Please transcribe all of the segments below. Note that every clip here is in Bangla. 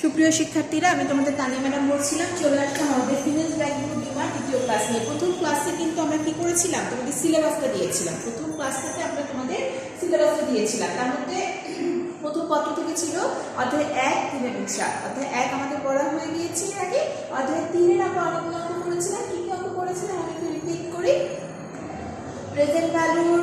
সুপ্রিয় শিক্ষার্থীরা, আমি তোমাদের তানিয়া ম্যাডাম বলছিলাম। চলে আসলাম আমাদের ফিনান্স ব্যাংকিং ডিমার দ্বিতীয় ক্লাস নিয়ে। প্রথম ক্লাসে কিন্তু আমরা কি করেছিলাম, তোমাদের সিলেবাসটা দিয়েছিলাম। প্রথম ক্লাসটাতে আমরা তোমাদের সিলেবাসটা দিয়েছিলাম। তার মধ্যে প্রথম পত্র থেকে ছিল অধ্যায় 1, 3 এবং 4। অধ্যায় 1 আমাদের পড়া হয়ে গিয়েছে এর আগে। অধ্যায় 3-এর আমরা অনেকগুলো অঙ্ক করেছিলাম। কি কি অঙ্ক করেছিলাম আমি একটু রিপিট করি। প্রেজেন্ট ভ্যালুর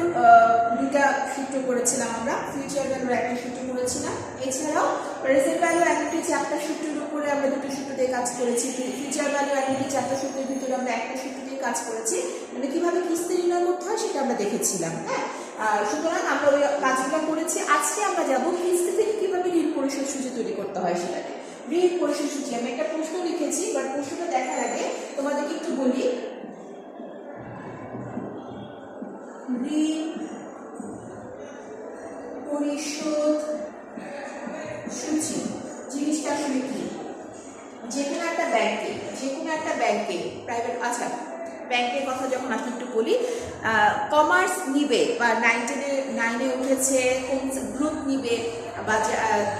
দুটা সূত্র করেছিলাম আমরা, ফিউচার ভ্যালুর একটা সূত্র করেছিলাম। এছাড়াও প্রেজেন্ট ভ্যালু অ্যানুইটি 4টা সূত্রের উপরে আমরা দুটো সূত্র দিয়ে কাজ করেছি। ফিউচার ভ্যালু অ্যানুইটি 4টা সূত্রের ভিতরে আমরা একটা সূত্র দিয়ে কাজ করেছি। মানে কিভাবে কিস্তি নির্ণয় করতে হয় সেটা আমরা দেখেছিলাম। হ্যাঁ, সুতরাং আমরা ওই কাজগুলো করেছি। আজকে আমরা যাবো কিস্তি থেকে কিভাবে ঋণ পরিশোধ সূচি তৈরি করতে হয় সেটাকে। ঋণ পরিশোধ সূচি আমি একটা প্রশ্ন লিখেছি, বাট প্রশ্নটা দেখার আগে তোমাদেরকে একটু বলি। ঋণ পরিশোধ সূচি জিনিসটা আসলে কি? যে কোনো একটা ব্যাংকে প্রাইভেট, আচ্ছা ব্যাংকের কথা যখন আসলে একটু বলি, কমার্স নিবে বা 9-এ উঠেছে কোন গ্রুপ নিবে বা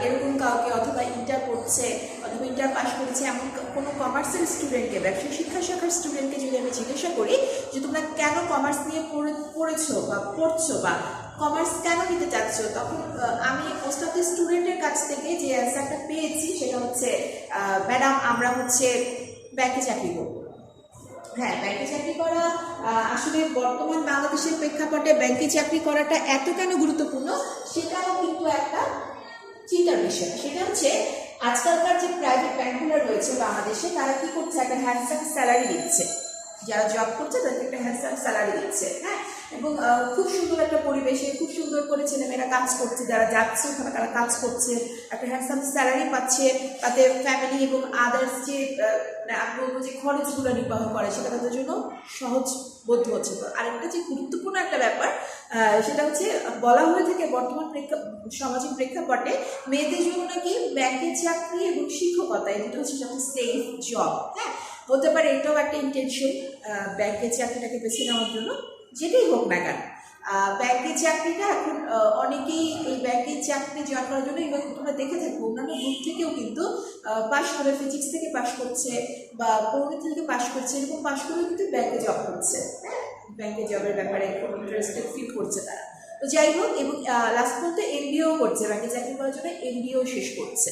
এরকম কাউকে, অথবা ইন্টার পড়ছে অথবা ইন্টার পাস করেছে এমন কোনো কমার্সের স্টুডেন্টকে, ব্যবসায়িক শিক্ষা শাখার স্টুডেন্টকে যদি আমি জিজ্ঞাসা করি যে তোমরা কেন কমার্স নিয়ে পড়েছো বা পড়ছো বা কমার্স কেন নিতে চাচ্ছ, তখন আমি মোস্ট অফ দি স্টুডেন্টের কাছ থেকে যে অ্যান্সারটা পেয়েছি সেটা হচ্ছে, ম্যাডাম আমরা হচ্ছে ব্যাংকে চাকরি করব। হ্যাঁ, ব্যাংকে চাকরি করা আসলে বর্তমান বাংলাদেশের প্রেক্ষাপটে ব্যাংকে চাকরি করাটা এত কেন গুরুত্বপূর্ণ সেটাও কিন্তু একটা চিন্তার বিষয়। সেটা হচ্ছে আজকালকার যে প্রাইভেট ব্যাংকগুলো রয়েছে বাংলাদেশে, তারা কি করছে, একটা হ্যান্ডসাম স্যালারি দিচ্ছে। যারা জব করছে তাদেরকে একটা হ্যান্ডসাম স্যালারি দিচ্ছে। হ্যাঁ, এবং খুব সুন্দর একটা পরিবেশে খুব সুন্দর করে ছেলেমেয়েরা কাজ করছে, যারা যাচ্ছে ওখানে তারা কাজ করছে, একটা হ্যান্ডসাম স্যালারি পাচ্ছে, তাদের ফ্যামিলি এবং আদার্স যে আমি বলবো যে খরচগুলো নির্বাহ করে সেটা তাদের জন্য সহজবোধ্য হচ্ছে। তো আরেকটা যে গুরুত্বপূর্ণ একটা ব্যাপার, সেটা হচ্ছে বলা হয়ে থাকে বর্তমান সামাজিক প্রেক্ষাপটে মেয়েদের জন্য নাকি ব্যাংকের চাকরি এবং শিক্ষকতা, এই দুটো হচ্ছে সবচেয়ে সেফ জব। হ্যাঁ, হতে পারে এটাও একটা ইন্টেনশন ব্যাংকের চাকরিটাকে বেছে নেওয়ার জন্য। যেটাই হোক না কেন, ব্যাংকের চাকরিটা এখন অনেকেই এই ব্যাংকের চাকরি জয়েন করার জন্য, এবং তোমরা দেখে থাকবো অন্যান্য গ্রুপ থেকেও কিন্তু পাশ করে, ফিজিক্স থেকে পাশ করছে বা পরিণতি থেকে পাশ করছে, এরকম পাশ করে কিন্তু ব্যাংকে জব করছে। হ্যাঁ, ব্যাংকে জবের ব্যাপারে খুব ইন্টারেস্টেড ফিল করছে তারা। তো যাই হোক, এবং লাস্ট পর্যন্ত এমবিও করছে, ব্যাংকে চাকরি করার জন্য এমবিও শেষ করছে।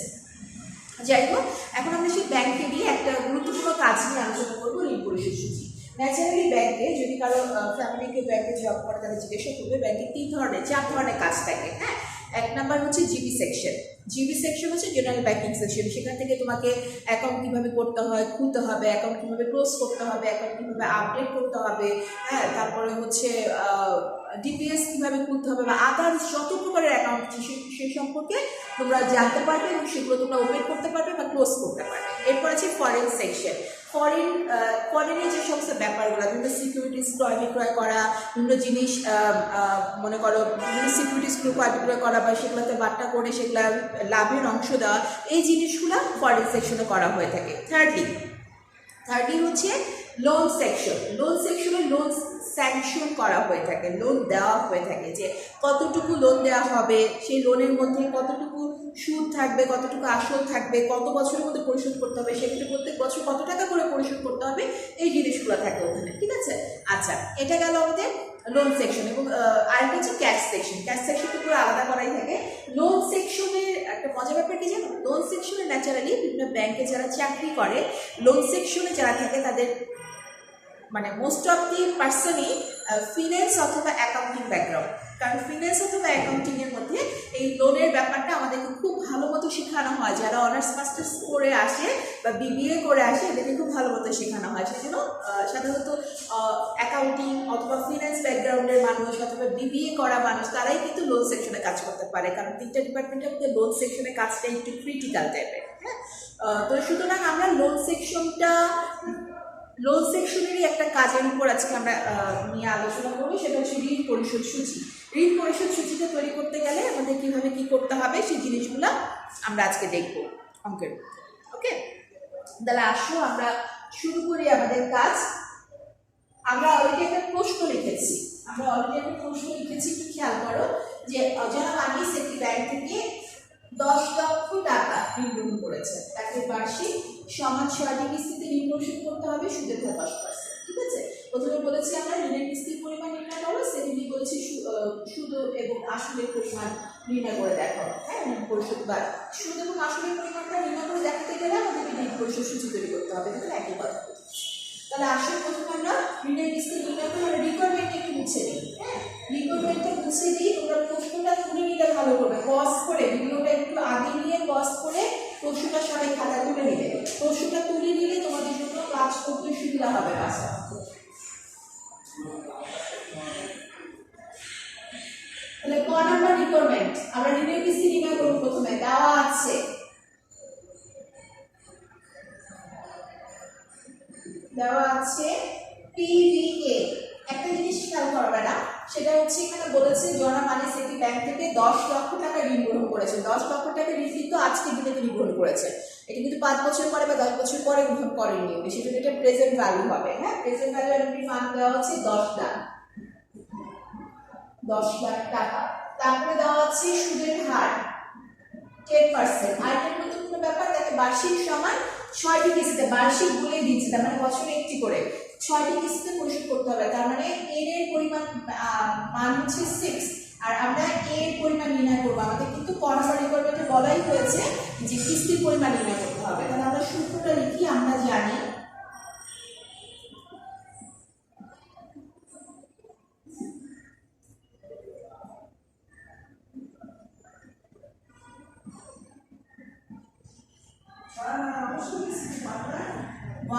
যাই হোক, এখন আমরা সেই ব্যাংকে গিয়ে একটা গুরুত্বপূর্ণ কাজ নিয়ে আলোচনা করবো, ঋণ পরিশোধ সূচি। ন্যাচারালি ব্যাংকে যদি কারো ফ্যামিলিকে ব্যাংকে জব করে, তারা জিজ্ঞাসা করবে ব্যাংকে 4 ধরনের কাজ থাকে। হ্যাঁ, এক নাম্বার হচ্ছে জিবি সেকশন। জিবি সেকশন হচ্ছে জেনারেল ব্যাংকিং সেকশন। সেখান থেকে তোমাকে অ্যাকাউন্ট কীভাবে করতে হয়, খুলতে হবে, অ্যাকাউন্ট কীভাবে ক্লোজ করতে হবে, অ্যাকাউন্ট কীভাবে আপডেট করতে হবে, হ্যাঁ, তারপরে হচ্ছে ডিপিএস কীভাবে খুলতে হবে বা আদার্স যত প্রকারের অ্যাকাউন্ট আছে সেই সম্পর্কে তোমরা জানতে পারবে এবং সেগুলো তোমরা ওপেন করতে পারবে বা ক্লোজ করতে পারবে। এরপর আছে ফরেন সেকশন। ফরেনের যে সমস্ত ব্যাপারগুলো, বিভিন্ন সিকিউরিটিস ক্রয় বিক্রয় করা, বিভিন্ন জিনিস মনে করো বিভিন্ন সিকিউরিটিসগুলো ক্রয় বিক্রয় করা বা সেগুলোতে বাট্টা করে সেগুলো লাভের অংশ দেওয়া, এই জিনিসগুলো ফরেন সেকশনে করা হয়ে থাকে। থার্ডলি হচ্ছে লোন সেকশন। লোন সেকশনে লোন স্যাংশন করা হয়ে থাকে, লোন দেওয়া হয়ে থাকে, যে কতটুকু লোন দেওয়া হবে, সেই লোনের মধ্যে কতটুকু সুদ থাকবে, কতটুকু আসল থাকবে, কত বছরের মধ্যে পরিশোধ করতে হবে, সেক্ষেত্রে প্রত্যেক বছর কত টাকা করে পরিশোধ করতে হবে, এই জিনিসগুলো থাকে ওখানে। ঠিক আছে, আচ্ছা, এটা গেল আমাদের লোন সেকশন। এবং আরেকটা হচ্ছে ক্যাশ সেকশন। ক্যাশ সেকশনটা পুরো আলাদা করাই থাকে। লোন সেকশনের একটা মজার ব্যাপার কি জানো, লোন সেকশনে ন্যাচারালি বিভিন্ন ব্যাংকে যারা চাকরি করে, লোন সেকশনে যারা থাকে তাদের মানে মোস্ট অফ দি পার্সনই ফিন্যান্স অথবা অ্যাকাউন্টিং ব্যাকগ্রাউন্ড। কারণ ফিন্যান্স অথবা অ্যাকাউন্টিংয়ের মধ্যে এই লোনের ব্যাপারটা আমাদেরকে খুব ভালো মতো শেখানো হয়। যারা অনার্স মাস্টার্স করে আসে বা বিবিএ করে আসে, এদেরকে খুব ভালো মতো শেখানো হয়। সেজন্য সাধারণত অ্যাকাউন্টিং অথবা ফিন্যান্স ব্যাকগ্রাউন্ডের মানুষ অথবা বিবিএ করা মানুষ, তারাই কিন্তু লোন সেকশনে কাজ করতে পারে। কারণ 3টা ডিপার্টমেন্টের মধ্যে লোন সেকশনে কাজটা একটু ক্রিটিক্যাল টাইপের। হ্যাঁ, তো সুতরাং আমরা লোন সেকশনেরই একটা কাজের উপর আজকে আমরা নিয়ে আলোচনা করবো, সেটা হচ্ছে ঋণ পরিশোধ সূচি। ঋণ পরিশোধ সূচিটা তৈরি করতে গেলে আমাদের কিভাবে কি করতে হবে সেই জিনিসগুলো আমরা আজকে দেখবো অঙ্কের। ওকে, তাহলে আসো আমরা শুরু করি আমাদের কাজ। আমরা অলরেডি একটা প্রশ্ন লিখেছি, একটু খেয়াল করো যে জনাব আনিস একটি ব্যাংক থেকে 10 লক্ষ টাকা ঋণ গ্রহণ করেছে, তাকে বার্ষিক সমান 6টি কিস্তিতে ঋণ পরিশোধ করতে হবে, সুদের হার 10%। ঠিক আছে, প্রথমে বলেছি আমরা ঋণের কিস্তির পরিমাণ নির্ণয় করো, সেকেন্ডলি বলেছি সুদ এবং আসলের পরিমাণ নির্ণয় করে দেখো। হ্যাঁ, ঋণ পরিশোধ বা সুদ এবং আসলের পরিমাণটা নির্ণয় করে দেখাতে গেলে আমাদেরকে ঋণ পরিশোধ সূচি তৈরি করতে হবে, কিন্তু একই পদ্ধতি। তাহলে আসলে প্রথমে আমরা ঋণের কিস্তি নির্ণয় করে রিকোয়ারমেন্ট একটু মুছে নিই। হ্যাঁ, রিকোয়ারমেন্টটা মুছে দিই, তোমরা প্রশ্নটা তুলে নিলে ভালো করবে, পজ করে ভিডিওটা একটু আগে নিয়ে পজ করে প্রশ্নটা সবাই খাতা তুলে নিলে, প্রশ্নটা তুলে নিলে তোমাদের জন্য কাজ করতে সুবিধা হবে। বাসা তাহলে ক নাম্বার রিকোয়ারমেন্ট, আমরা ঋণের কিস্তি নির্ণয় করব। প্রথমে দেওয়া আছে PVA। একটা জিনিস খেয়াল করবে না, সেটা হচ্ছে এখানে বলেছে জনা মানিস একটি ব্যাংক থেকে 10 লক্ষ টাকা ঋণ গ্রহণ করেছে। 10 লক্ষ টাকা ঋণ কিন্তু আজকের দিনে তিনি গ্রহণ করেছে, এটা কিন্তু 5 বছর পরে বা 10 বছর পরে গ্রহণ করেননি, সেটা এটা প্রেজেন্ট ভ্যালু হবে। হ্যাঁ, প্রেজেন্ট ভ্যালু এমনি মান দেওয়া হচ্ছে 10 লাখ টাকা। তারপরে দেওয়া আছে সুদের হার 10%। আর এর মধ্যে কোনো ব্যাপার, তাকে বার্ষিক সমান 6টি কিস্তিতে, বার্ষিক বলে দিচ্ছে, তার মানে বছরে একটি করে 6টি কিস্তিতে পরিশোধ করতে হবে। তার মানে এর পরিমাণ মান হচ্ছে 6, আর আমরা এর পরিমাণ নির্ণয় করবো। আমাদের কিন্তু কর্নার রিকোয়ারমেন্টে বলাই হয়েছে যে কিস্তির পরিমাণ নির্ণয় করতে হবে। তাহলে আমরা সূত্রটা লিখি, আমরা জানি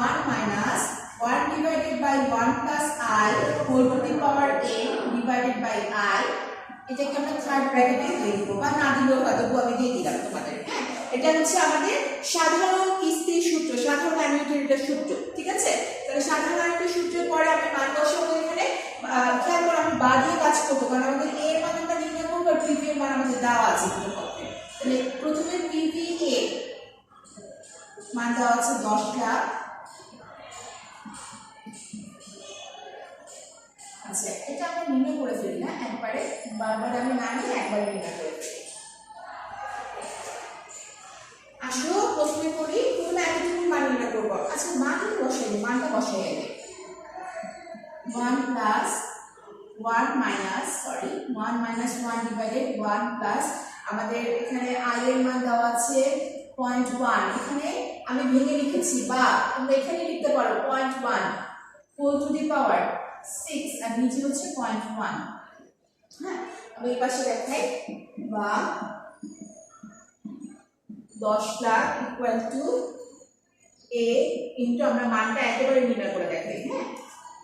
one minus 1 divided by 1 plus I whole to the power n divided by I, এটাকে আমরা থার্ড ব্র্যাকেটে লিখব, বা না দিলেও হয়তো আমি দিয়ে দিলাম তোমাদের। হ্যাঁ, এটা হচ্ছে আমাদের সাধারণ কিস্তির সূত্র, সাধারণ অ্যানুইটির সূত্র। ঠিক আছে, তাহলে সাধারণ অ্যানুইটির সূত্রের পরে আমি মান বসাবো এখানে। খেয়াল করে আমি বা দিয়ে কাজ করবো, কারণ আমাদের এ এর মানটা নির্ণয় করবো, আর পিভি এর মান আমাদের দেওয়া আছে। তাহলে প্রথমে PVA মান দেওয়া আছে 10 লাখ। আচ্ছা, এটা আমরা নির্ণয় করে ফেলি না একবারে, বারবার আমি না নিয়ে একবারে নির্ণয় করে ফেলি। আসলে প্রথমে করি, প্রথমে একটু মান নির্ণয় করবো। আচ্ছা, মান কিন্তু বসাই, মানটা বসাই আগে। 1 plus 1 minus 1 divided 1 plus আমাদের এখানে I এর মান দেওয়া আছে 0.1। এখানে আমি ভেঙে লিখেছি, বা তোমরা এখানে লিখতে পারো 0.1 whole to the power 6, আর নিচে হচ্ছে 0.1। হ্যাঁ, আমি এই পাশে দেখাই, বা 10 lakh equal to A into, আমরা মানটা একেবারে নির্ণয় করে দেখাই। হ্যাঁ,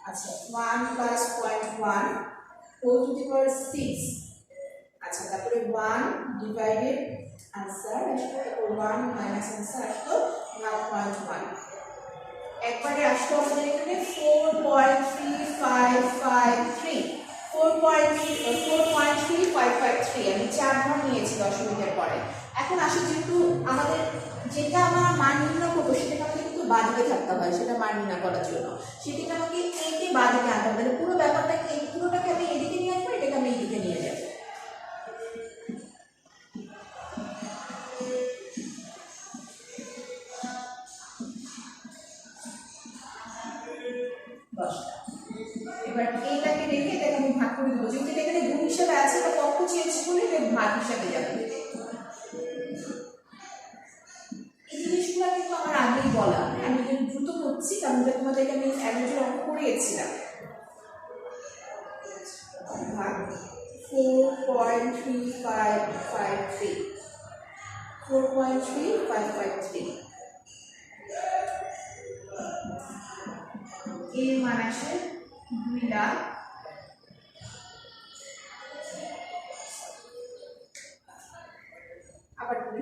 আচ্ছা, 1 plus 0.1 whole to the power 6। আচ্ছা, তারপরে 1 ডিভাইডেড आंसर আসলো 1 মাইনাস आंसर আসলো 0.1। একবারে আসলো আমাদের এখানে 4.3553, 4.3553। আমি 4 ঘর নিয়েছি দশমিকের পরে। এখন আসো, যেহেতু আমাদের যেটা আমরা মান নির্ণয় করবো সেটা আমাদের কিন্তু বাদিকে থাকতে হয়, সেটা মান নির্ণয় করার জন্য সেটাকে আমাকে একে বাদিকে আনতে হবে। তাহলে পুরো ব্যাপারটাকে, এই পুরোটাকে আমি এদিকে নিয়ে আসবো, এটাকে আমি এইদিকে নিয়ে যাবো। এবার এইটাকে রেখে এটাকে আমি ভাগ করে দেবো, যেহেতু এখানে গুণ হিসাবে আছে বা পক্ষ চেয়েছি বলে এটা ভাগ হিসাবে যাবে। এই জিনিসগুলো কিন্তু আমার আগেই বলা, আমি যদি দ্রুত করছি কারণ তোমাদেরকে আমি অ্যাভারেজের অঙ্ক করিয়েছিলাম। ভাগ 4.3553, 4.3553 এর মান আসে 2 লাখ। আবার 2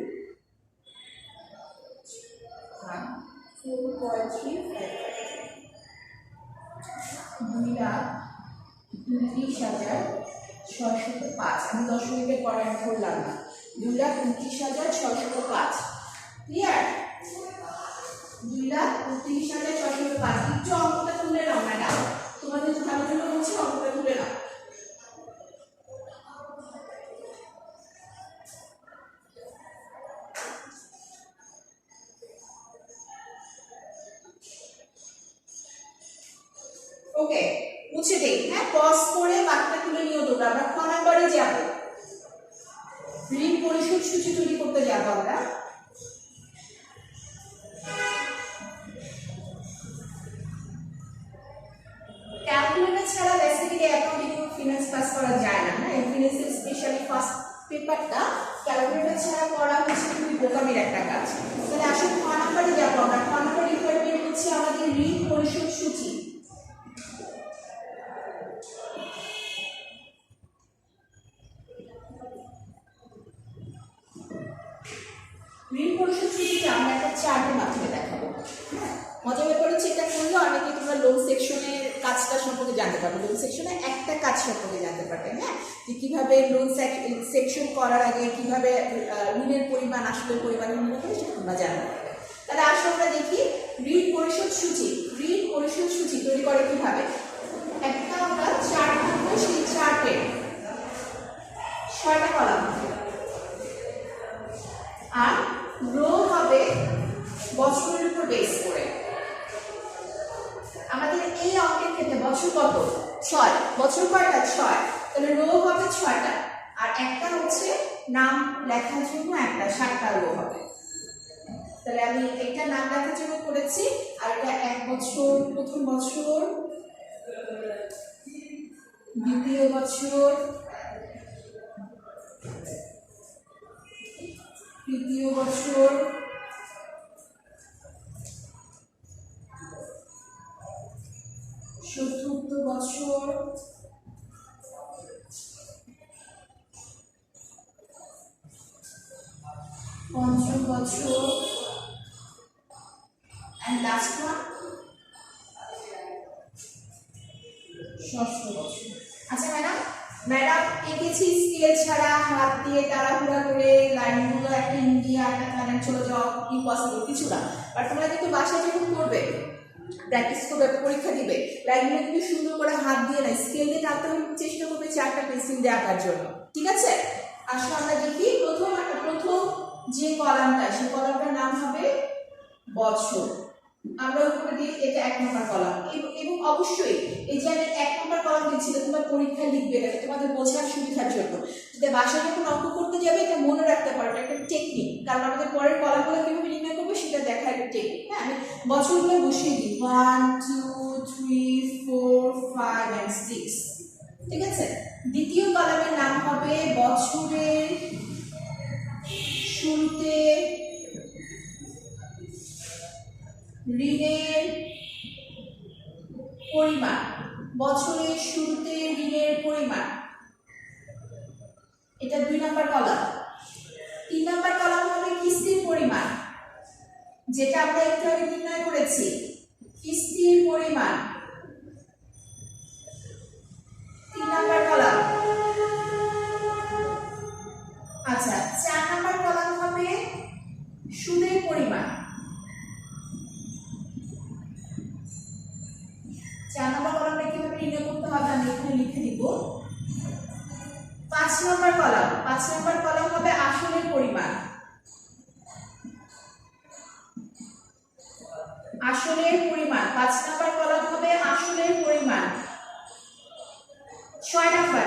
2,29,605। আমি দশমিকের পরে আমি করলাম না, 2,29,605। ক্লিয়ার? 2,29,605। একটু অঙ্কটা তুলে নাও ম্যাডাম, তোমাদের ভালো জন্য বলছি, অঙ্কটা তুলে নাও। ওকে, মুছে দেই। হ্যাঁ, পজ করে বাকিটা তুলে নিও তোমরা। আমরা খ নাম্বারে যাব, ঋণ পরিশোধ সূচি তৈরি করতে যাব আমরা। ক্যালকুলেটর ছাড়া বেসিক্যালি অ্যাকাউন্টিং ও ফিনান্স পাস করা যায় না। হ্যাঁ, ফিনান্সের স্পেশালি ফার্স্ট পেপারটা ক্যালকুলেটর ছাড়া করা হচ্ছে খুবই বোকামির একটা কাজ। তাহলে আসলে খ নাম্বারে যাব আমরা। খ নাম্বার রিকোয়ারমেন্ট হচ্ছে আমাদের ঋণ পরিশোধ সূচি। ঋণ পরিশোধ সূচিটা আমরা একটা চার্টের মাধ্যমে দেখাবো। হ্যাঁ, মজার ব্যাপার হচ্ছে এটা করলে অনেকে তোমরা লোন সেকশনের কাজটা সম্পর্কে জানতে পারবে। লোন সেকশনে একটা কাজ সম্পর্কে জানতে পারবে। হ্যাঁ, যে কিভাবে লোন সেকশন করার আগে কিভাবে ঋণের পরিমাণ আসলে পরিমাণ নির্ণয় করে সেটা তোমরা জানতে পারবে। তাহলে আসলে আমরা দেখি ঋণ পরিশোধ সূচি। ঋণ পরিশোধ সূচি তৈরি করে কিভাবে? একটা আমরা চার্ট করবো, সেই চার্টে 6টা কলাম আর রো হবে বছরের উপর বেস করে। আমাদের এই অঙ্কের ক্ষেত্রে বছর কত? 6। বছর কয়টা? 6। তাহলে রো হবে 6টা আর একটা হচ্ছে নাম লেখার জন্য একটা 7টা রো হবে। তাহলে আমি একটা নাম লেখার জন্য করেছি আর এটা 1 বছর, প্রথম বছর, দ্বিতীয় বছর, তৃতীয় বছর, চতুর্থ বছর, পঞ্চম বছর, and last one ষষ্ঠ বছর। আচ্ছা ম্যাডাম এঁকেছি স্কেল ছাড়া, হাত দিয়ে তাড়াহুড়া করে লাইনগুলো একটা ইন্ডিয়া একটা কারেন্ট চলে যাওয়া ইম্পসিবল কিছু না। বাট তোমরা কিন্তু বাসায় যখন করবে, প্র্যাকটিস করবে, পরীক্ষা দিবে, লাইনগুলো কিন্তু সুন্দর করে হাত দিয়ে না স্কেল দিয়ে টানতে হবে, চেষ্টা করবে 4টা পেন্সিল দিয়ে আঁকার জন্য। ঠিক আছে, আসলে আমরা দেখি প্রথম যে কলামটা, সেই কলামটার নাম হবে বছর। আমরা উপরে দিয়ে এটা 1 নম্বর কলাম এবং অবশ্যই এই যে আমি 1 নম্বর কলাম দিচ্ছি তোমরা পরীক্ষায় লিখবে, এটা তোমাদের বোঝার সুবিধার জন্য। যদি বাসায় যখন অঙ্ক করতে যাবে এটা মনে রাখতে পারবে, একটা টেকনিক। কারণ আমাদের পরের কলামগুলো কিভাবে নির্ণয় করবো সেটা দেখার একটা টেকনিক। হ্যাঁ, আমি বছরগুলো বসিয়ে দিই 1 2 3 4 5 and 6। ঠিক আছে, দ্বিতীয় কলামের নাম হবে বছরের শুরুতে ঋণের পরিমাণ। বছরের শুরুতে ঋণের পরিমাণ, এটা 2 নম্বর কলাম। 3 নম্বর কলাম হবে কিস্তির পরিমাণ, যেটা আমরা একটু আগে নির্ণয় করেছি, কিস্তির পরিমাণ 3 নম্বর কলাম। আচ্ছা, 4 নম্বর কলাম হবে সুদের পরিমাণ। 4 নম্বর কলামটা কিভাবে নির্ণয় করতে হবে আমি এখানে লিখে দিব। 5 নম্বর কলাম, 5 নম্বর কলাম হবে আসলের পরিমাণ। আসলের পরিমাণ 5 নম্বর কলাম হবে আসলের পরিমাণ। 6 নম্বর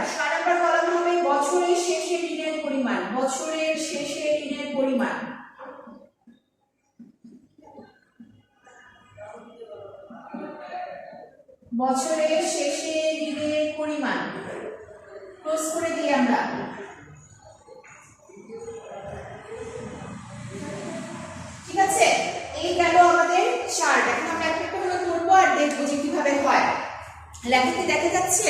কলাম হবে বছরের শেষে ঋণের পরিমাণ। বছরের শেষে ঋণের পরিমাণ। বছরের শেষে ঋণের পরিমাণ ক্লোজ করে দিই আমরা। ঠিক আছে, এই গেল আমাদের চার্ট। এখন আমরা একটা করে করবো আর দেখবো যে কিভাবে হয়। লেখাতে দেখা যাচ্ছে?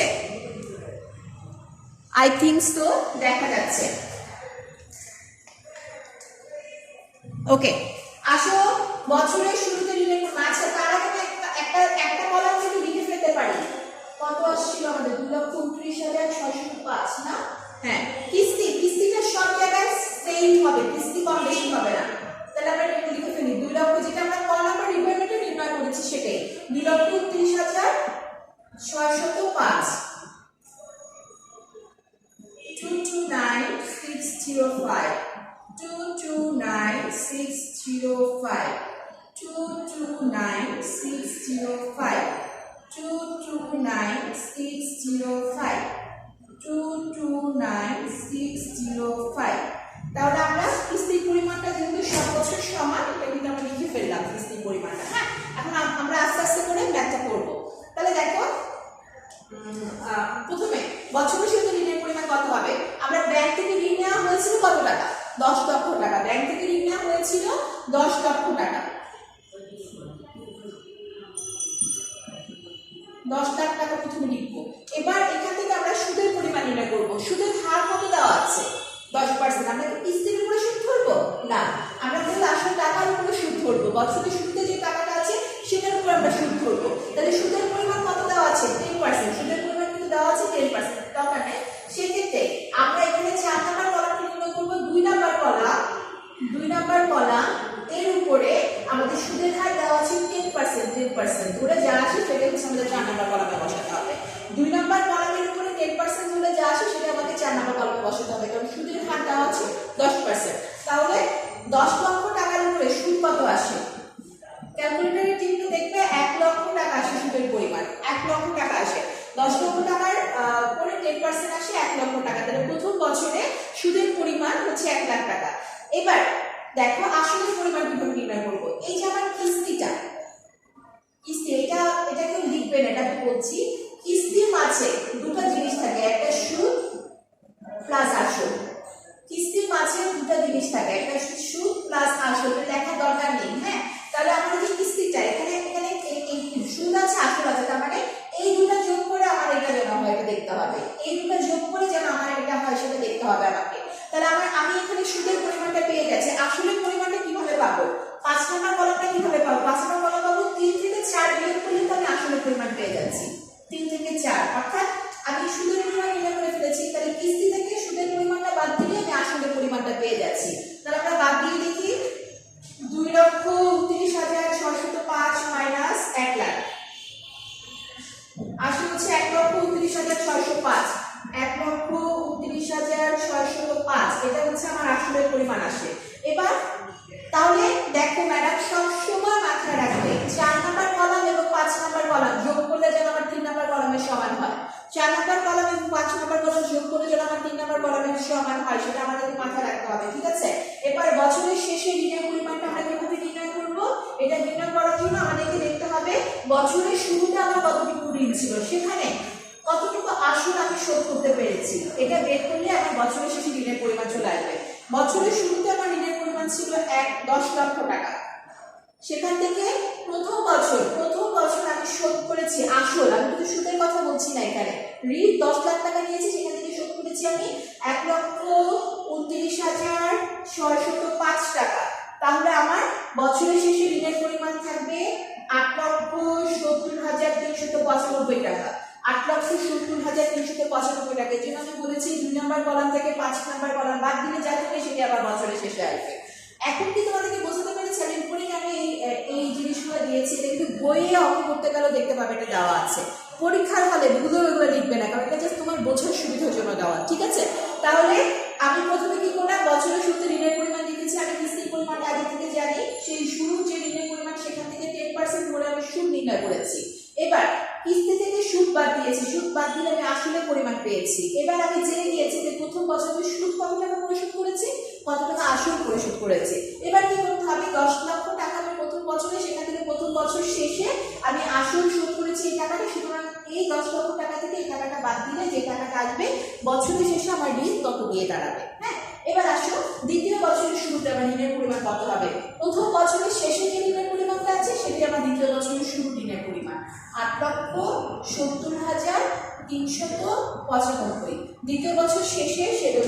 আই থিংক সো, দেখা যাচ্ছে। ওকে, আসো বছরের শুরুতে ঋণের পরিমাণ। আচ্ছা, তার আগে একটা কলাম যদি লিখে ফেলতে পারি, কত আসছিল আমাদের? 2,29,605 না? হ্যাঁ, কিস্তিটা সব জায়গায় সেম হবে, কিস্তি কম বেশি হবে না। তাহলে আমরা এটা লিখে ফেলি 2 লক্ষ, যেটা আমরা ক নাম্বার রিকোয়ারমেন্টে নির্ণয় করেছি সেটাই, 2,29,605 229,605 229,605 229,605 229,605 229,605। তাহলে আমরা কিস্তির পরিমাণটা যেহেতু সব বছর সমান, এটা কিন্তু আমরা লিখে ফেললাম কিস্তির পরিমাণটা। হ্যাঁ, এখন আমরা আস্তে আস্তে করে ম্যাথটা করব। তাহলে দেখো, প্রথমে বছরের শুরুতে ঋণের পরিমাণ কত হবে? আমরা ব্যাংক থেকে ঋণ নেওয়া হয়েছিল কত টাকা? 10 লক্ষ টাকা। ব্যাংক থেকে ঋণ নেওয়া হয়েছিল 10 লক্ষ টাকা। 10 লাখ টাকা প্রথমে লিখবো। এবার এখান থেকে আমরা সুদের পরিমাণ নির্ণয় করব। সুদের হার কত দেওয়া আছে? 10%। আমরা কি কিস্তির উপরে সুদ ধরবো? না, আমরা কিন্তু আসল টাকার উপরে সুদ ধরবো। বছরের শুরুতে যে টাকাটা আছে সেটার উপর আমরা সুদ ধরবো। তাহলে সুদের পরিমাণ কত দেওয়া আছে? 10%। সুদের পরিমাণ কিন্তু দেওয়া আছে 10%। দরকার নেই। সেক্ষেত্রে আমরা এখানে 4 নাম্বার কলামটি নির্ণয় করবো। 2 নাম্বার কলাম এর উপরে আমাদের সুদের হার দেওয়া আছে 10%। ধরে যা আসে সেটা হচ্ছে আমাদের 4 নাম্বার কলামে বসাতে হবে। 2 নাম্বার কলামের উপরে 10% ধরে যা আসে সেটা আমাদের 4 নাম্বার কলামে বসাতে হবে, কারণ সুদের হার দেওয়া আছে 10%। তাহলে 10 লক্ষ টাকার উপরে সুদ কত আসে? ক্যালকুলেটরের টিপে দেখবে 1 লক্ষ টাকা আসে সুদের পরিমাণ। 1 লক্ষ টাকা আসে। 10 লক্ষ টাকার উপরে 10% আসে 1 লক্ষ টাকা। তাহলে প্রথম বছরে সুদের পরিমাণ হচ্ছে 1 লাখ টাকা। এবার দেখো আসলের পরিমাণ কিভাবে নির্ণয় করব। এই যে আমার কিস্তি এটা কেউ লিখবে না, এটা আমি বলছি। কিস্তির মাঝে দুটো জিনিস থাকে, একটা সুদ প্লাস আসল। কিস্তির মাঝে দুটো জিনিস থাকে, একটা সুদ প্লাস আসল। এটা লেখার দরকার নেই। হ্যাঁ, তাহলে আমাদের যে কিস্তিটা এখানে সুদ আছে আসল আছে, তার মানে এই দুটো যোগ করে আমার এটা যেন হয় এটা দেখতে হবে। এই দুটো যোগ করে যেন আমার এটা হয় সেটা দেখতে হবে আমাকে। তাহলে আমি এখানে সুদের পরিমাণটা পেয়ে গেছি। আসলের পরিমাণটা কিভাবে পাবো? 5 নাম্বার কলামটা কিভাবে পাবো? 5 নাম্বার কলাম পাবো 3 থেকে 4 বিয়োগ করলে তো আমি আসলের পরিমাণ পেয়ে যাচ্ছি। 3 থেকে 4 অর্থাৎ আমি সুদের পরিমাণ নির্ণয় করে ফেলেছি। তাহলে কিস্তি থেকে সুদের পরিমাণটা বাদ দিলে আমি আসলের পরিমাণটা পেয়ে যাচ্ছি। তাহলে আমরা বাদ দিয়ে দেখি, 2,29,605 মাইনাস 1 লাখ আসলে হচ্ছে 1,29,605। 1,29,605 এটা হচ্ছে আমার আসলের পরিমাণ আসে। এবার তাহলে দেখো ম্যাডাম, সবসময় মাথায় রাখবে 4 নাম্বার কলাম এবং 5 নাম্বার কলাম যোগ করলে যেন আমার 3 নাম্বার কলামের সমান হয়। 4 নাম্বার কলাম এবং 5 নাম্বার কলাম যোগ করলে যেন আমার 3 নাম্বার কলামের সমান হয়, সেটা আমাদেরকে মাথায় রাখতে হবে। ঠিক আছে? এবার বছরের শেষে ঋণের পরিমাণটা আমরা কিভাবে নির্ণয় করব? এটা নির্ণয় করার জন্য আমাদেরকে দেখতে হবে বছরের শুরুতে আমার কতটুকু ঋণ ছিল, সেখানে কতটুকু আসল আমি শোধ করতে পেরেছি। এটা বের করলে আমার বছরের শেষে ঋণের পরিমাণ চলে আসবে। বছরের শুরুতে আমার ঋণের পরিমাণ ছিল 10 লক্ষ টাকা। সেখান থেকে প্রথম বছর আমি শোধ করেছি আসল, আমি কিন্তু সুদের কথা বলছি না এখানে। ঋণ 10 লাখ টাকা নিয়েছি, সেখান থেকে শোধ করেছি আমি 1,29,605 টাকা। তাহলে আমার বছরের শেষে ঋণের পরিমাণ থাকবে 8,70,395 টাকা। 8,70,395 টাকা। এর জন্য আমি বলেছি 2 নাম্বার কলাম থেকে 5 নাম্বার কলাম বাদ দিলে যা থাকে সেটা আবার বছরের শেষে আসবে। এখন কি তোমাদেরকে বোঝাতে পেরেছি আমি এই জিনিসগুলো দিয়েছি? এটা কিন্তু বইয়ে অঙ্ক করতে গেলেও দেখতে পাবে এটা দেওয়া আছে। পরীক্ষার হলে ভুলো এগুলো লিখবে না, কারণ এটা জাস্ট তোমার বোঝার সুবিধার জন্য দেওয়া। ঠিক আছে? তাহলে আমি প্রথমে কি করলাম, বছরের শুরুতে ঋণের পরিমাণ লিখেছি। আমি কিস্তির পরিমাণটা আগে থেকে জানি, সেই শুরুর যে ঋণের পরিমাণ সেখান থেকে 10% ধরে আমি সুদ নির্ণয় করেছি। এবার কিস্তি থেকে সুদ বাদ দিয়েছি, সুদ বাদ দিলে আমি আসলের পরিমাণ পেয়েছি। এবার আমি জেনে গিয়েছি যে প্রথম বছরে সুদ কত টাকা পরিশোধ করেছি, কত টাকা আসল পরিশোধ করেছি। এবার কি করতে হবে, 10 লক্ষ টাকা আমি প্রথম বছরে, সেখান থেকে প্রথম বছর শেষে আমি আসল শোধ করেছি এই টাকাটা। সুতরাং এই 10 লক্ষ টাকা থেকে এই টাকাটা বাদ দিলে যে টাকাটা আসবে বছরের শেষে আমার ঋণ তত দিয়ে দাঁড়াবে। হ্যাঁ, এবার আসো দ্বিতীয় বছরের শুরুতে আমার ঋণের পরিমাণ কত হবে। প্রথম বছরের শেষে যে ঋণের পরিমাণটা আছে সেটি আমার দ্বিতীয় বছরের শুরু ঋণের পরিমাণ 8,70,395। দ্বিতীয় বছর শেষে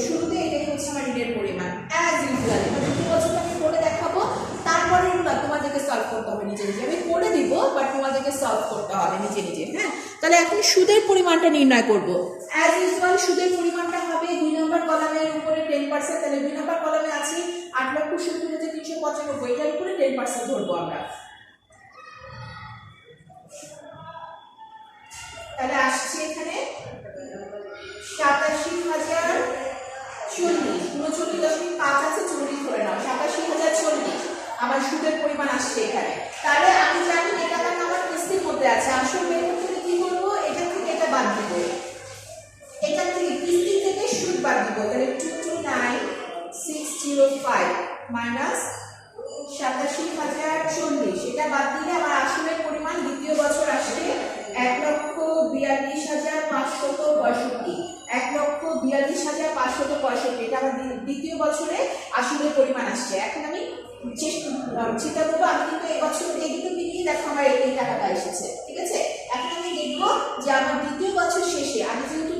শুরুতে এটাই হচ্ছে আমার ঋণের পরিমাণ অ্যাজ ইউজুয়াল। দ্বিতীয় বছরটা আমি করে দেখাবো, তারপরে তোমাদেরকে সলভ করতে হবে নিজে নিজে। আমি করে দিব, বাট তোমাদেরকে সলভ করতে হবে নিজে নিজে। হ্যাঁ, তাহলে এখন সুদের পরিমাণটা নির্ণয় করব। অ্যাজ ইউজুয়াল সুদের পরিমাণটা হবে 2 নম্বর কলামের উপরে 10%। তাহলে 2 নম্বর কলামে আছে 8,70,395, এটার উপরে 10% ধরবো আমরা। তাহলে আসছে এখানে 87,040, 39.5 আছে, 40 ধরে নাও, 87,040 আমার সুদের পরিমাণ আসছে এখানে। তাহলে আমি জানি এই টাকাটা আমার কিস্তির মধ্যে আছে, আসল বের করতে 40, এটা বাদ দিলে আমার আসলের পরিমাণ দ্বিতীয় বছর আসবে 1,42,565, 1,42,565, এটা আমার দ্বিতীয় বছরে আসলের পরিমাণ আসছে। এখন আমি চিন্তা করবো আমি কিন্তু এবছর এই দুটো মিলিয়ে দেখো আমার এই টাকাটা এসেছে, ঠিক আছে। এখন আমি দেখবো যে আমার দ্বিতীয় বছর শেষে আমি যেহেতু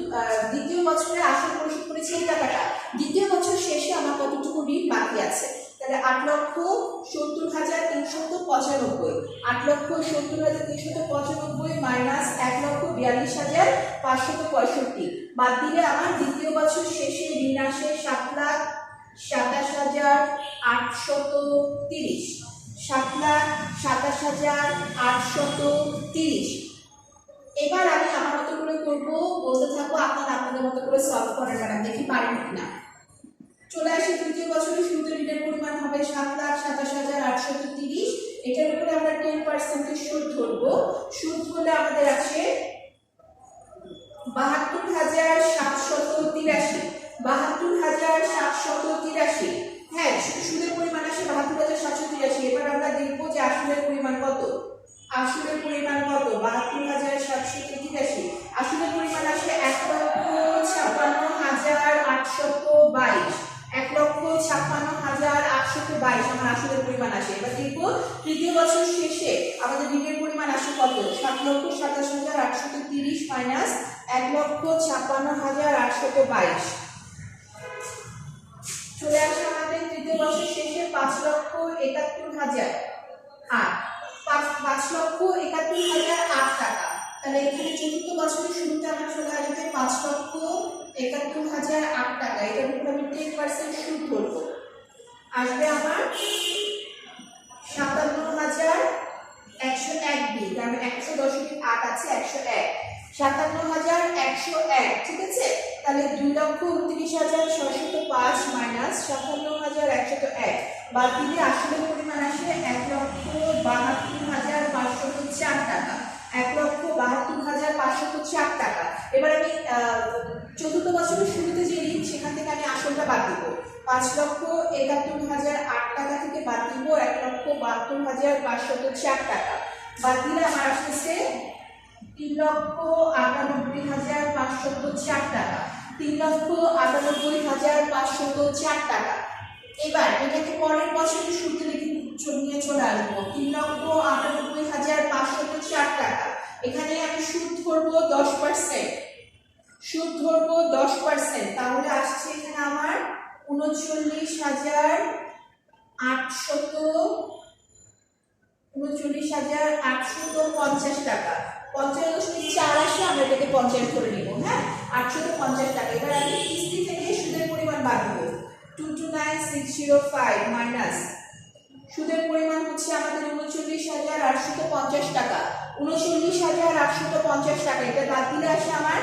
দ্বিতীয় বছরে আসল পরিশোধ করেছি এই টাকাটা, দ্বিতীয় বছর শেষে আমার কতটুকু ঋণ বাকি আছে। তাহলে 8,70,395, 8,70,395 মাইনাস 1,42,565 বাদ দিলে আমার দ্বিতীয় বছর শেষে ঋণ আসে 7,27,830, 7,27,830। এবার আমি আমার মতো করে করবো, বলতে থাকবো, আপনারা আপনাদের মতো করে সলভ করেন, ম্যাডাম দেখি পারেন কিনা। চলে আসি তৃতীয় বছরে শুরুতে ঋণের পরিমাণ হবে 7,27,830, এটার উপরে আমরা 10% সুদ ধরবো। সুদ হলে আমাদের আছে 72,783, 72,783। হ্যাঁ, সুদের পরিমাণ আসে 72,783। এবার আমরা দেখবো যে আসলের পরিমাণ কত। আসলের পরিমাণ কত? 72,783। আসলের পরিমাণ আসে 1,56,822, 1,56,822 আমার আসলের পরিমাণ আসে। এবার দেখবো তৃতীয় বছর শেষে আমাদের ঋণের পরিমাণ আসে কত? 7,27,830 মাইনাস 1,56,822। চলে আসে আমাদের তৃতীয় বছর শেষে 5,71,008, 5,71,008 টাকা। তাহলে এখানে চতুর্থ বছরের শুরুতে আমার চলে আসবে 5,71,008 টাকা। এটার উপর আমি 10% সুদ ধরবো। আসবে আমার 57,101 বিল, কারণ 100.8 আছে, 101, 57,101, ঠিক আছে। তাহলে 2,29,605 মাইনাস 57,101 বাদ দিলে আসলে পরিমাণ আসে 1,72,504 টাকা, 1,72,504 টাকা। এবার আমি চতুর্থ বছরের শুরুতে যে ঋণ সেখান থেকে আমি আসলটা বাদ দিব। 5,71,008 টাকা থেকে বাদ দিব 1,72,504 টাকা। বাদ দিলে আমার আসতেছে 3,98,504 টাকা, 3,98,504 টাকা। এবার এটাকে পরের বছরের শুরুতে নিয়ে চলে আসবো 3,98,504 টাকা। এখানে আমি সুদ ধরবো 10%, সুদ ধরবো 10%, তাহলে আসছে এখানে আমার 39,850 টাকা। 50.4 আসলে আমরা এটাকে 50 করে নিব। হ্যাঁ, 850 টাকা। এবার আমি কিস্তি থেকে সুদের পরিমাণ বাদ দেব। 229,605 মাইনাস সুদের পরিমাণ হচ্ছে আমাদের 39,850 টাকা, 39,850 টাকা। এটা বাদ দিলে আসে আমার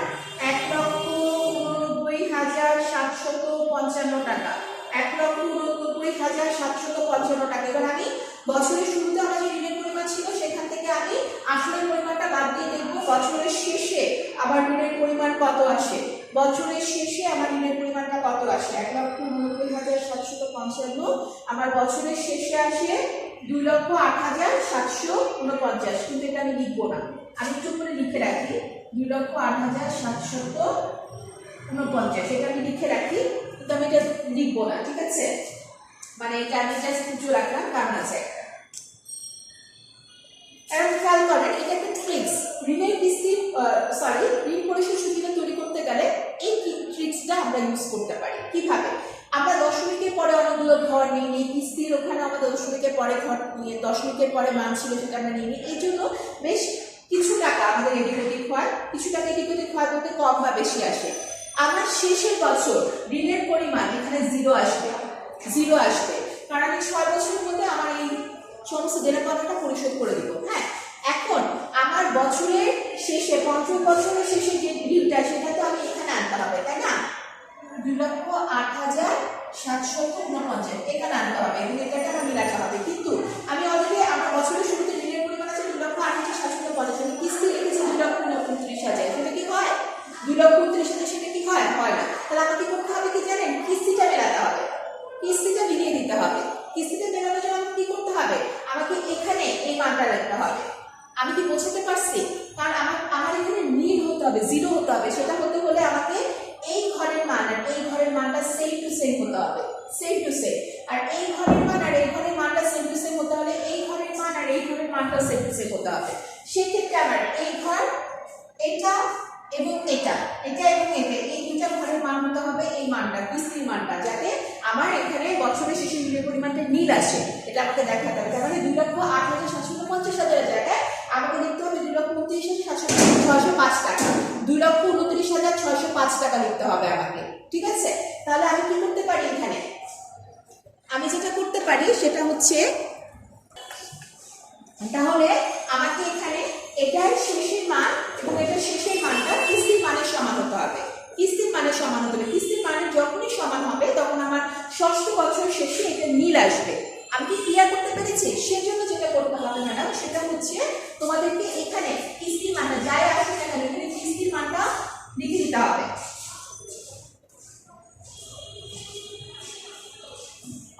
1,89,755 টাকা, 1,89,755 টাকা। এবার আমি বছরের শুরুতে আমার যে ঋণের পরিমাণ ছিল সেখান থেকে আমি আসলের পরিমাণটা বাদ দিয়ে দেখবো বছরের শেষে আমার ঋণের পরিমাণ কত আসে। বছরের শেষে আমার ঋণের পরিমাণটা কত আসে? 1,89,755 আমার বছরের শেষে আসে 2,08,749, কিন্তু এটা আমি লিখবো না, আমি একটু করে লিখে রাখি 2,08,749, এটা আমি লিখে রাখি, কিন্তু আমি এটা লিখবো না, ঠিক আছে। মানে এটা আমি জাস্ট কিছু রাখলাম, কারণ আছে একটা। এখন খেয়াল করেন, এটা একটা ট্রিক্স। ঋণের কিস্তি ঋণ পরিশোধ সুবিধা তৈরি করতে গেলে এই ট্রিক্সটা আমরা ইউজ করতে পারি। কিভাবে? আমরা দশমিকের পরে অনেকগুলো ঘর নিয়ে নিই, কিস্তির ওখানে আমাদের দশমিকের পরে ঘর নিয়ে, দশমিকের পরে মান ছিল সেটা আমরা নিয়ে নিই। এই জন্য বেশ কিছু টাকা আমাদের এদিক ওদিক হয়, কিছু টাকা এদিক ওদিক হয় বলতে কম বা বেশি আসে। আমার শেষের বছর ঋণের পরিমাণ এখানে 0 আসবে, 0 আসবে, কারণ আমি 6 বছরের মধ্যে আমার এই সমস্ত দেনাপাওনাটা পরিশোধ করে দিব। হ্যাঁ, এখন আমার বছরের শেষে, পঞ্চম বছরের শেষে যে ঋণটা সেটা তো আমি এখানে আনতে হবে, তাই না? 2,08,749 এখানে আনতে হবে, এবং এটা আমার মিলাতে হবে। কিন্তু আমি অলরেডি আমার বছরের শুরুতে ঋণের পরিমাণ আছে 2,08,750, আমি কিস্তি রেখেছি 2,29,000, সেটা কি হয়? 2,29,000 সেটা কি হয়? হয় না। তাহলে আমাকে করতে হবে কি জানেন? কিস্তিটা মেলাতে হবে, কিস্তিটা মিলিয়ে দিতে হবে। কিস্তিতে মেলানোর জন্য আমাকে কি করতে হবে? আমাকে মানটাও সেম টু সেম হতে হবে। সেক্ষেত্রে আমার এই ঘর, এটা এবং এটা এবং এটা, এই দুইটা ঘরের মান হতে হবে এই মানটা, কিস্তির মানটা, যাতে আমার এখানে বছরের শেষে ঋণের পরিমাণটা মিল আসে। এটা আমাকে দেখাতে হবে। তার মানে 2,08,750,000 জায়গায় আমাকে লিখতে হবে 2,29,605 টাকা, 2,29,605 টাকা লিখতে হবে আমাকে। ঠিক আছে, তাহলে আমি কি করতে পারি এখানে, আমি যেটা করতে পারি সেটা হচ্ছে, তাহলে আমাকে এখানে এটার শেষের মান এবং এটার শেষের মানটা কিস্তির মানের সমান হতে হবে। কিস্তির মানের সমান হতে হবে। কিস্তির মানের যখনই সমান হবে তখন আমার ষষ্ঠ বছর শেষে এটা মিল আসবে। আমি কি ক্লিয়ার করতে পেরেছি? সেজন্য যেটা করতে হবে ম্যাডাম সেটা হচ্ছে তোমাদেরকে এখানে কিস্তির মানটা যাই আসবে এখানে কিস্তির মানটা লিখে দিতে হবে।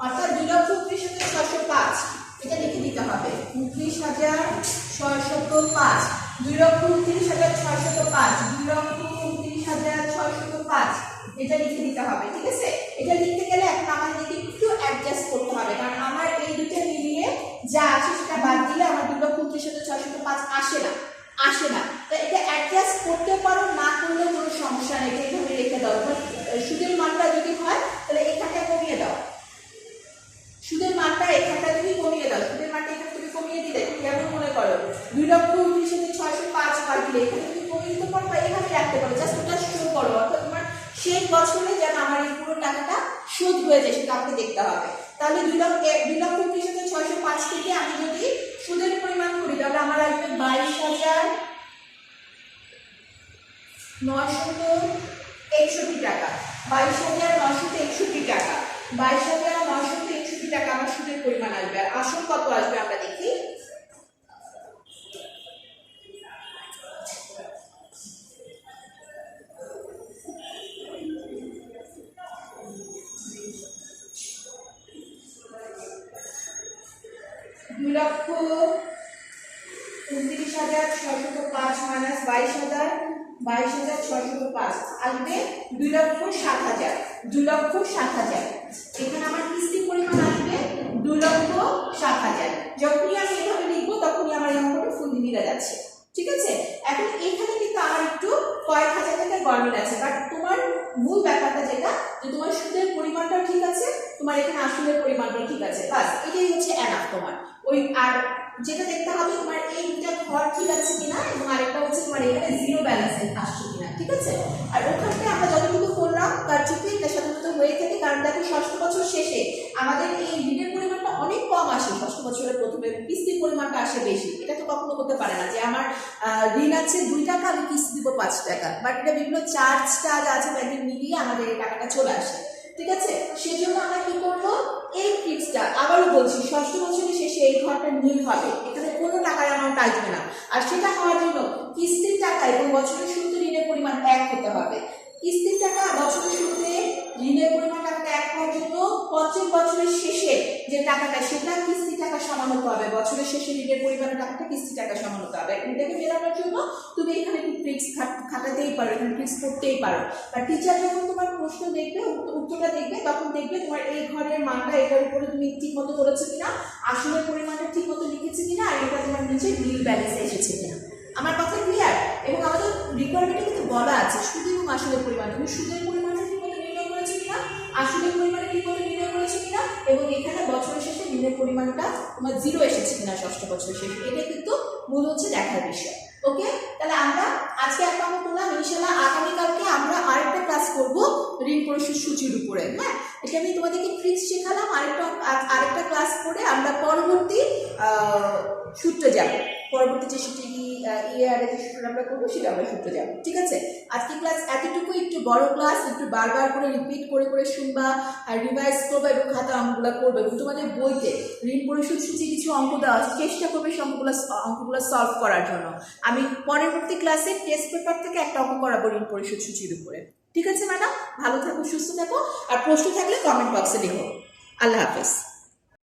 অর্থাৎ 2,29,605 এটা লিখে দিতে হবে। 29,605, 2,29,605, 2,29,605 এটা লিখে দিতে হবে। ঠিক আছে, এটা লিখতে গেলে এখন আমার দিকে একটু অ্যাডজাস্ট করতে হবে, কারণ আমার এই দুটো মিলিয়ে যা আছে সেটা বাদ দিলে আমার 2,29,605 আসে না। তো এটা অ্যাডজাস্ট করতে পারো, না করলেও কোনো সমস্যা নেই, এটা এইভাবে রেখে দাও। সুদের মানটা যদি হয় তাহলে এখানটা কমিয়ে দাও, সুদের মানটা এখানটা তুমি কমিয়ে দাও, সুদের মানটা এখানে তুমি কমিয়ে দিলে কেমন মনে করো 2,29,605 বাদ দিলে এখানে তুমি কমিয়ে দিতে পারো বা এভাবে রাখতে পারো, জাস্ট ওটা শো করো। অর্থাৎ তোমার শেষ বছরে যেন আমার এই পুরো টাকাটা শোধ হয়ে যায় সেটা আমাকে দেখতে হবে। তাহলে 2,29,605 থেকে আমি যদি সুদের পরিমাণ করি তাহলে আমার আসবে 22,961 টাকা, 22,961 টাকা, 22,961 টাকা আমার সুদের পরিমাণ আসবে। আর আসল কত আসবে আমরা দেখি। $2,29,605 মাইনাস 22,605 আসবে 2,07,000, 2,07,000। এখানে আমার কিস্তির পরিমাণ আসবে 2,07,000। যখনই আমি এভাবে লিখবো তখনই আমার অঙ্কটা ফুল মিলে যাচ্ছে। ঠিক আছে, এখন এখানে কিন্তু আমার একটু কয়েক হাজার টাকার গরমিল আছে, বাট তোমার মূল ব্যাপারটা যেটা যে তোমার সুদের পরিমাণটা ঠিক আছে, তোমার এখানে আসলের পরিমাণটা ঠিক আছে, বাস এটাই হচ্ছে এনাফ তোমার। ওই আর যেটা দেখতে হবে তোমার এই দুটা ঘর ঠিক আছে কিনা, এবং আরেকটা হচ্ছে তোমার এখানে জিরো ব্যালেন্স আসছে কিনা। ঠিক আছে, আর ওখানে আমরা যতটুকু করলাম তার ঠিকই এটা সাধারণত হয়ে থাকে, কারণ দেখো ষষ্ঠ বছর শেষে আমাদের এই ঋণের পরিমাণটা অনেক কম আসে। ষষ্ঠ বছরের প্রথমে কিস্তির পরিমাণটা আসে বেশি। এটা তো কখনো হতে পারে না যে আমার ঋণ আছে 2 টাকা, আমি কিস্তি দিব 5 টাকা, বাট এটা বিভিন্ন চার্জ আছে ব্যাংকে মিলিয়ে আমাদের এই টাকাটা চলে আসে। ঠিক আছে, সেজন্য আমরা কি করবো, এই ট্রিক্সটা আবারও বলছি, ষষ্ঠ বছরের শেষে এই ঘরটা নীল হবে, এখানে কোনো টাকার অ্যামাউন্ট আসবে না। আর সেটা হওয়ার জন্য কিস্তির টাকা এবং বছরের শুরুতে ঋণের পরিমাণ এক হতে হবে। কিস্তির টাকা বছরের শুরুতে ঋণের পরিমাণ টাকাটা এক হওয়ার জন্য প্রত্যেক বছরের শেষে যে টাকাটা সেটা কিস্তি টাকা সমান হতে হবে। বছরের শেষে ঋণের পরিমাণের টাকাটা কিস্তি টাকা সমান হতে হবে। এটাকে মেলানোর জন্য তুমি এখানে একটু ট্রিক্স খাটাতেই পারো, এখানে ট্রিক্স করতেই পারো। আর টিচার যখন তোমার প্রশ্ন দেখবে, উত্তরটা দেখবে, তখন দেখবে তোমার এই ঘরের মানটা এটার উপরে তুমি ঠিক মতো করেছো কিনা, আসলের পরিমাণটা ঠিক মতো লিখেছে কিনা, আর এটা তোমার নিচে বিল ব্যালেন্স এসেছে কিনা। আমার কথা ক্লিয়ার? এবং আমাদের রিকোয়ারমেন্টে কিন্তু বলা আছে সুদ এবং আসলের পরিমাণ, তুমি সুদের পরিমাণটা ঠিক মতো নির্ণয় করেছো কিনা, আসলের পরিমাণে ঠিক মতো নির্ণয় করেছো কিনা, এবং এখানে বছরের শেষে ঋণের পরিমাণটা তোমার জিরো এসেছে কিনা ষষ্ঠ বছরের শেষে, এটা কিন্তু মূল হচ্ছে দেখার বিষয়। ওকে, তাহলে আমরা আজকে একটা অঙ্ক করলাম, ইনশাআল্লাহ আগামীকালকে আমরা আরেকটা ক্লাস করব ঋণ পরিশোধ সূচির উপরে। হ্যাঁ, এটা আমি তোমাদেরকে ট্রিক্স শেখালাম। আরেকটা ক্লাস করে আমরা পরবর্তী সূত্রে যাব, পরবর্তী যে সূত্রে ইয়ারে যে সূত্র আমরা করবো সেটা আমরা সূত্রে যাব। ঠিক আছে, আজকে ক্লাস এতটুকু, একটু বড় ক্লাস, একটু বারবার করে রিপিট করে শুনবা আর রিভাইজ করবা এবং খাতা অঙ্কগুলো করবে। এবং তোমাদের বইতে ঋণ পরিশোধ সূচি কিছু অঙ্ক দেওয়া আছে, চেষ্টা করবে অঙ্কগুলো সলভ করার জন্য। আমি পরবর্তী ক্লাসে টেস্ট পেপার থেকে একটা অঙ্ক করাবো ঋণ পরিশোধ সূচির উপরে। ঠিক আছে ম্যাডাম, ভালো থাকো, সুস্থ থাকো, আর প্রশ্ন থাকলে কমেন্ট বক্সে লিখো। আল্লাহ হাফেজ।